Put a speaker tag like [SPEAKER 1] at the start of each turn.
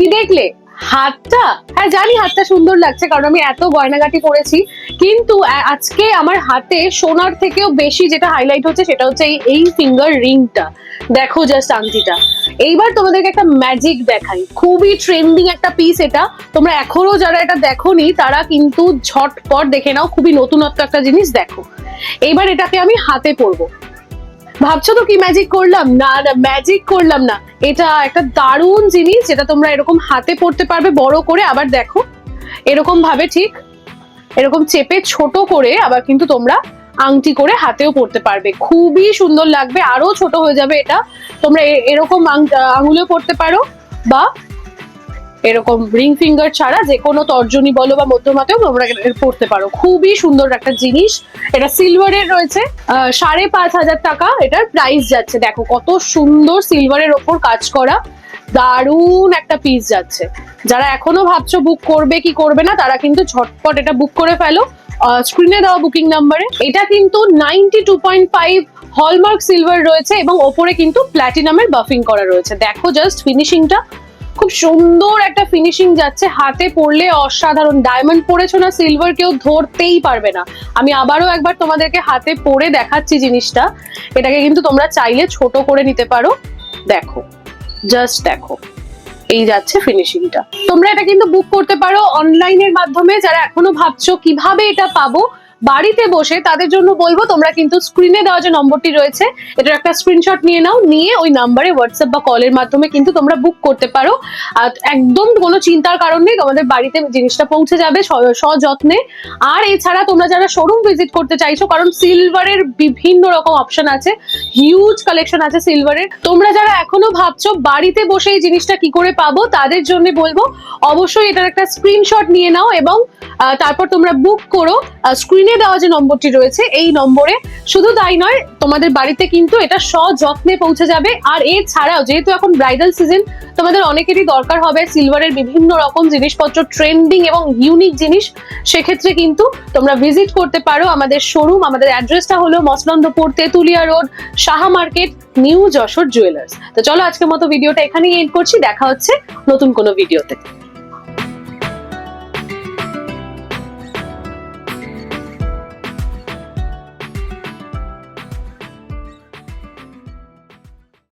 [SPEAKER 1] কি দেখলে? হাতটা, হ্যাঁ জানি হাতটা সুন্দর লাগছে কারণ আমি এত গয়নাগাটি পরেছি, কিন্তু আজকে আমার হাতে সোনার থেকেও বেশি যেটা হাইলাইট হচ্ছে সেটা হচ্ছে এই ফিঙ্গার রিংটা। দেখো জাস্ট আংটিটা। এইবার তোমাদেরকে একটা ম্যাজিক দেখাই, খুবই ট্রেন্ডিং একটা পিস এটা। তোমরা এখনো যারা এটা দেখোনি তারা কিন্তু ঝটপট দেখে নাও, খুবই নতুনত্ব একটা জিনিস। দেখো এইবার এটাকে আমি হাতে পরবো। ভাবছো তো কি ম্যাজিক করলাম? না না, ম্যাজিক করলাম না, এটা একটা দারুণ জিনিস যেটা তোমরা এরকম হাতে পড়তে পারবে বড় করে। আবার দেখো এরকম ভাবে ঠিক এরকম চেপে ছোট করে আবার কিন্তু তোমরা আংটি করে হাতেও পড়তে পারবে, খুবই সুন্দর লাগবে। আরো ছোট হয়ে যাবে এটা, তোমরা এরকম আঙুলেও পড়তে পারো বা এরকম রিং ফিঙ্গার ছাড়া যে কোনো তর্জনী বলো বা মধ্যমাতেও তোমরা পড়তে পারো। খুবই সুন্দর একটা জিনিস। এটা সিলভারের রয়েছে, 5,500 টাকা এটার প্রাইস যাচ্ছে। দেখো কত সুন্দর সিলভারের ওপর কাজ করা, দারুণ একটা পিস যাচ্ছে। যারা এখনো ভাবছো বুক করবে কি করবে না, তারা কিন্তু ঝটপট এটা বুক করে ফেলো স্ক্রিনে দেওয়া বুকিং নাম্বারে। এটা কিন্তু 92.5 হলমার্ক সিলভার রয়েছে এবং ওপরে কিন্তু প্ল্যাটিনামের বাফিং করা রয়েছে। দেখো জাস্ট ফিনিশিংটা, খুব সুন্দর একটা ফিনিশিং যাচ্ছে, হাতে পরলে অসাধারণ। ডায়মন্ড পরেছো না, সিলভার কেউ ধরতেই পারবে না। আমি আবারও একবার তোমাদেরকে হাতে পরে দেখাচ্ছি জিনিসটা। এটাকে কিন্তু তোমরা চাইলে ছোট করে নিতে পারো। দেখো জাস্ট দেখো, এই যাচ্ছে ফিনিশিংটা। তোমরা এটা কিন্তু বুক করতে পারো অনলাইনের মাধ্যমে। যারা এখনো ভাবছো কিভাবে এটা পাবো বাড়িতে বসে, তাদের জন্য বলবো তোমরা কিন্তু স্ক্রিনে দেওয়া যে নম্বরটি রয়েছে এটার একটা স্ক্রিনশট নিয়ে নাও, নিয়ে ওই নাম্বারে হোয়াটসঅ্যাপ বা কলের মাধ্যমে কিন্তু তোমরা বুক করতে পারো। আর একদম কোনো চিন্তার কারণ নেই, তোমাদের বাড়িতে জিনিসটা পৌঁছে যাবে সযত্নে। আর এছাড়া তোমরা যারা শোরুম ভিজিট করতে চাইছো, কারণ সিলভারের বিভিন্ন রকম অপশন আছে, হিউজ কালেকশন আছে সিলভারের। তোমরা যারা এখনো ভাবছো বাড়িতে বসে এই জিনিসটা কি করে পাবো, তাদের জন্য বলবো অবশ্যই এটার একটা স্ক্রিনশট নিয়ে নাও এবং তারপর তোমরা বুক করো স্ক্রিনে দেওয়া যে নম্বরটি রয়েছে এই নম্বরে। শুধু তাই নয়, তোমাদের বাড়িতে কিন্তু এটা সযত্নে পৌঁছে যাবে। আর এছাড়াও যেহেতু এখন ব্রাইডাল সিজন, তোমাদের অনেকেরই দরকার হবে সিলভারের বিভিন্ন রকম জিনিসপত্র, ট্রেন্ডিং এবং ইউনিক জিনিস। সেক্ষেত্রে কিন্তু তোমরা ভিজিট করতে পারো আমাদের শোরুম। আমাদের অ্যাড্রেসটা হলো Masalandapur, Tetulia road, Saha market, new Jessore jewellers. তো চলো আজকের মতো ভিডিওটা এখানেই এন্ড করছি, দেখা হচ্ছে নতুন কোনো ভিডিওতে।